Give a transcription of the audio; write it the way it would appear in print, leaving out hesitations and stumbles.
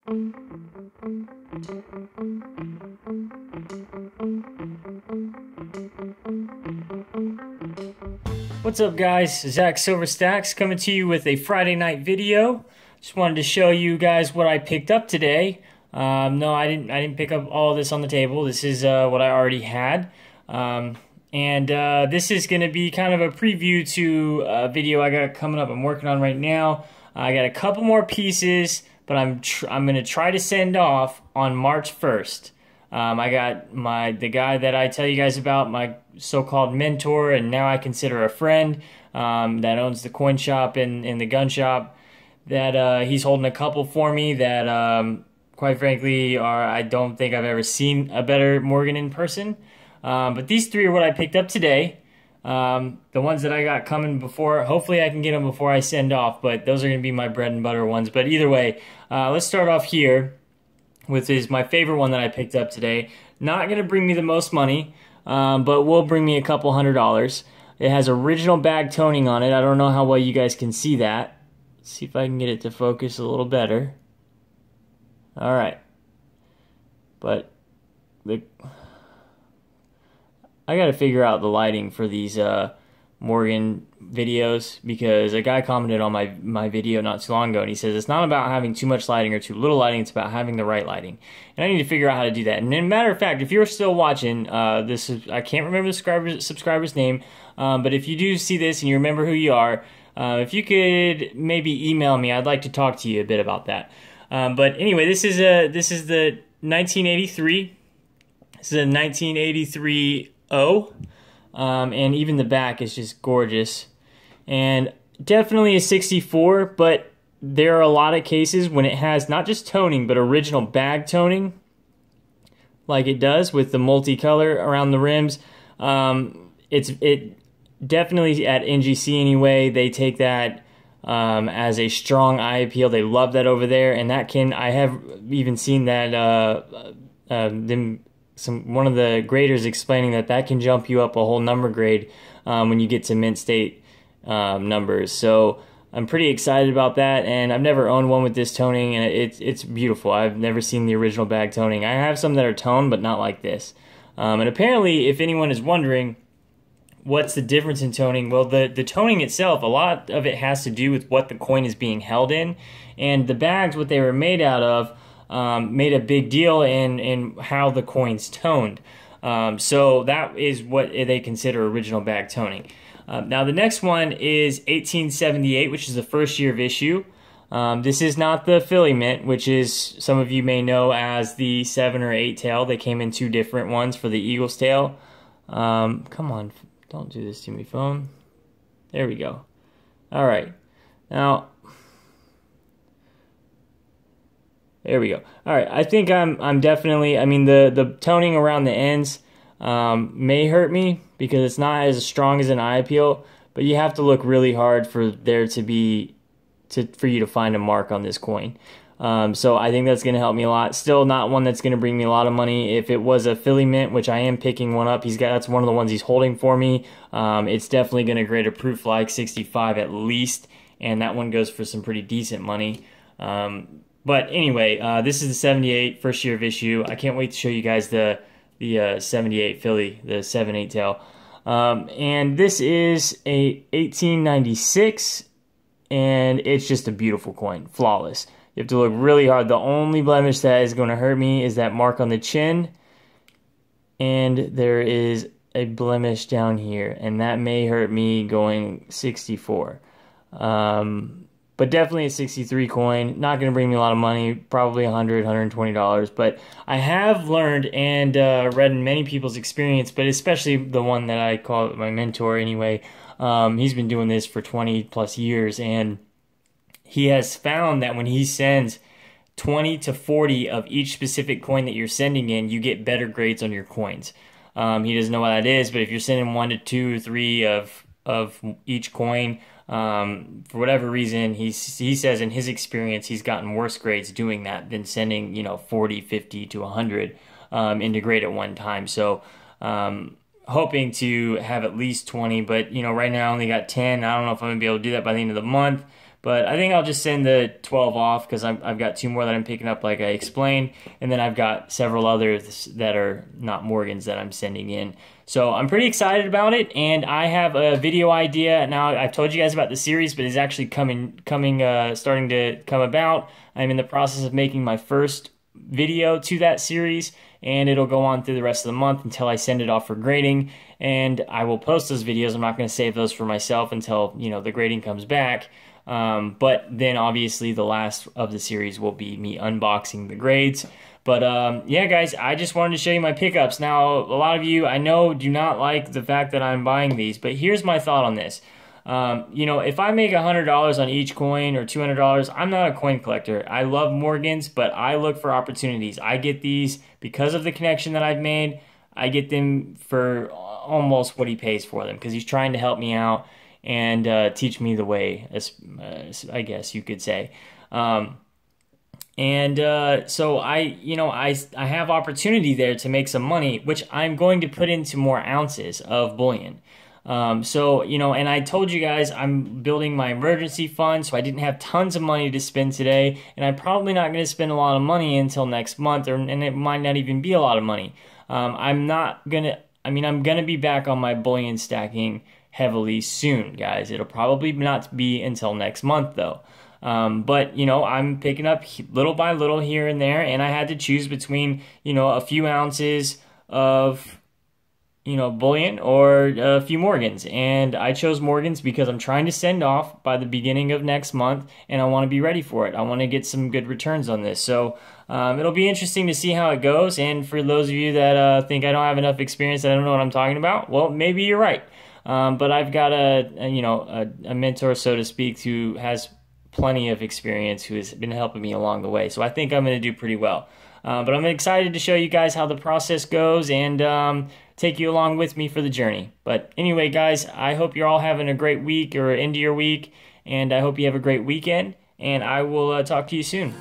What's up, guys? Zach Silverstacks coming to you with a Friday night video. Just wanted to show you guys what I picked up today. No, I didn't pick up all of this on the table. This is what I already had. This is going to be kind of a preview to a video I got coming up I'm working on right now. I got a couple more pieces, but I'm going to try to send off on March 1st. I got the guy that I tell you guys about, my so-called mentor, and now I consider a friend, that owns the coin shop and the gun shop, that he's holding a couple for me that quite frankly I don't think I've ever seen a better Morgan in person. But these three are what I picked up today. The ones that I got coming before, hopefully I can get them before I send off, but those are going to be my bread and butter ones. But either way, let's start off here with my favorite one that I picked up today. Not going to bring me the most money, but will bring me a couple $100. It has original bag toning on it. I don't know how well you guys can see that. Let's see if I can get it to focus a little better. Alright. But I gotta figure out the lighting for these Morgan videos, because a guy commented on my video not too long ago, and he says it's not about having too much lighting or too little lighting, it's about having the right lighting. And I need to figure out how to do that. And as a matter of fact, if you're still watching, I can't remember the subscriber's name, but if you do see this and you remember who you are, if you could maybe email me, I'd like to talk to you a bit about that. But anyway, this is the 1983. This is a 1983 O, and even the back is just gorgeous, and definitely a 64. But there are a lot of cases when it has not just toning but original bag toning, like it does with the multicolor around the rims. It definitely, at NGC anyway, they take that as a strong eye appeal. They love that over there, and I have even seen that one of the graders explaining that can jump you up a whole number grade when you get to mint state numbers. So I'm pretty excited about that, and I've never owned one with this toning, and it's beautiful. I've never seen the original bag toning. I have some that are toned, but not like this. And apparently, if anyone is wondering what's the difference in toning, well, the toning itself, a lot of it has to do with what the coin is being held in, and the bags, what they were made out of, made a big deal in how the coin's toned. So that is what they consider original bag toning. Now the next one is 1878, which is the first year of issue. This is not the Philly Mint, which is, some of you may know as the 7 or 8 tail. They came in two different ones for the Eagle's tail. Come on, don't do this to me, phone. There we go. All right. Now, there we go. All right, I think I'm definitely, I mean, the toning around the ends may hurt me because it's not as strong as an eye appeal, but you have to look really hard for there to be, for you to find a mark on this coin. So I think that's going to help me a lot. Still not one that's going to bring me a lot of money. If it was a Philly Mint, which I am picking one up, that's one of the ones he's holding for me. It's definitely going to grade a proof like 65 at least, and that one goes for some pretty decent money. But anyway, this is the 78, first year of issue. I can't wait to show you guys the 78 Philly, the 7/8 tail. And this is a 1896, and it's just a beautiful coin, flawless. You have to look really hard. The only blemish that is going to hurt me is that mark on the chin, and there is a blemish down here, and that may hurt me going 64. But definitely a 63 coin. Not going to bring me a lot of money, probably $100, $120. But I have learned and read in many people's experience, but especially the one that I call my mentor anyway. He's been doing this for 20 plus years, and he has found that when he sends 20 to 40 of each specific coin that you're sending in, you get better grades on your coins. He doesn't know what that is, but if you're sending 1 to 2 or 3 of each coin, for whatever reason, he says in his experience he's gotten worse grades doing that than sending 40, 50 to 100 into grade at one time. So hoping to have at least 20, but right now I only got 10. I don't know if I'm gonna be able to do that by the end of the month, But I think I'll just send the 12 off because I've got 2 more that I'm picking up, like I explained, and then I've got several others that are not Morgans that I'm sending in. So I'm pretty excited about it, and I have a video idea. Now, I've told you guys about the series, but it's actually starting to come about. I'm in the process of making my first video to that series, and it'll go on through the rest of the month until I send it off for grading, and I will post those videos. I'm not going to save those for myself until, you know, the grading comes back. But then obviously the last of the series will be me unboxing the grades. But yeah, guys, I just wanted to show you my pickups. Now, a lot of you, I know, do not like the fact that I'm buying these, but here's my thought on this. You know, if I make $100 on each coin or $200, I'm not a coin collector. I love Morgans, but I look for opportunities. I get these because of the connection that I've made. I get them for almost what he pays for them because he's trying to help me out and teach me the way, I guess you could say. So I have opportunity there to make some money, which I'm going to put into more ounces of bullion. So, you know, and I told you guys I'm building my emergency fund, so I didn't have tons of money to spend today, and I'm probably not going to spend a lot of money until next month, and it might not even be a lot of money. I'm going to be back on my bullion stacking heavily soon, guys. It'll probably not be until next month, though. But, you know, I'm picking up little by little here and there, and I had to choose between, you know, a few ounces of, you know, bullion or a few Morgans. And I chose Morgans because I'm trying to send off by the beginning of next month, and I want to be ready for it. I want to get some good returns on this. So it'll be interesting to see how it goes. And for those of you that think I don't have enough experience, that I don't know what I'm talking about, well, maybe you're right. But I've got a mentor, so to speak, who has plenty of experience, who has been helping me along the way. So I think I'm going to do pretty well. But I'm excited to show you guys how the process goes and take you along with me for the journey. But anyway, guys, I hope you're all having a great week or end of your week, and I hope you have a great weekend, and I will talk to you soon.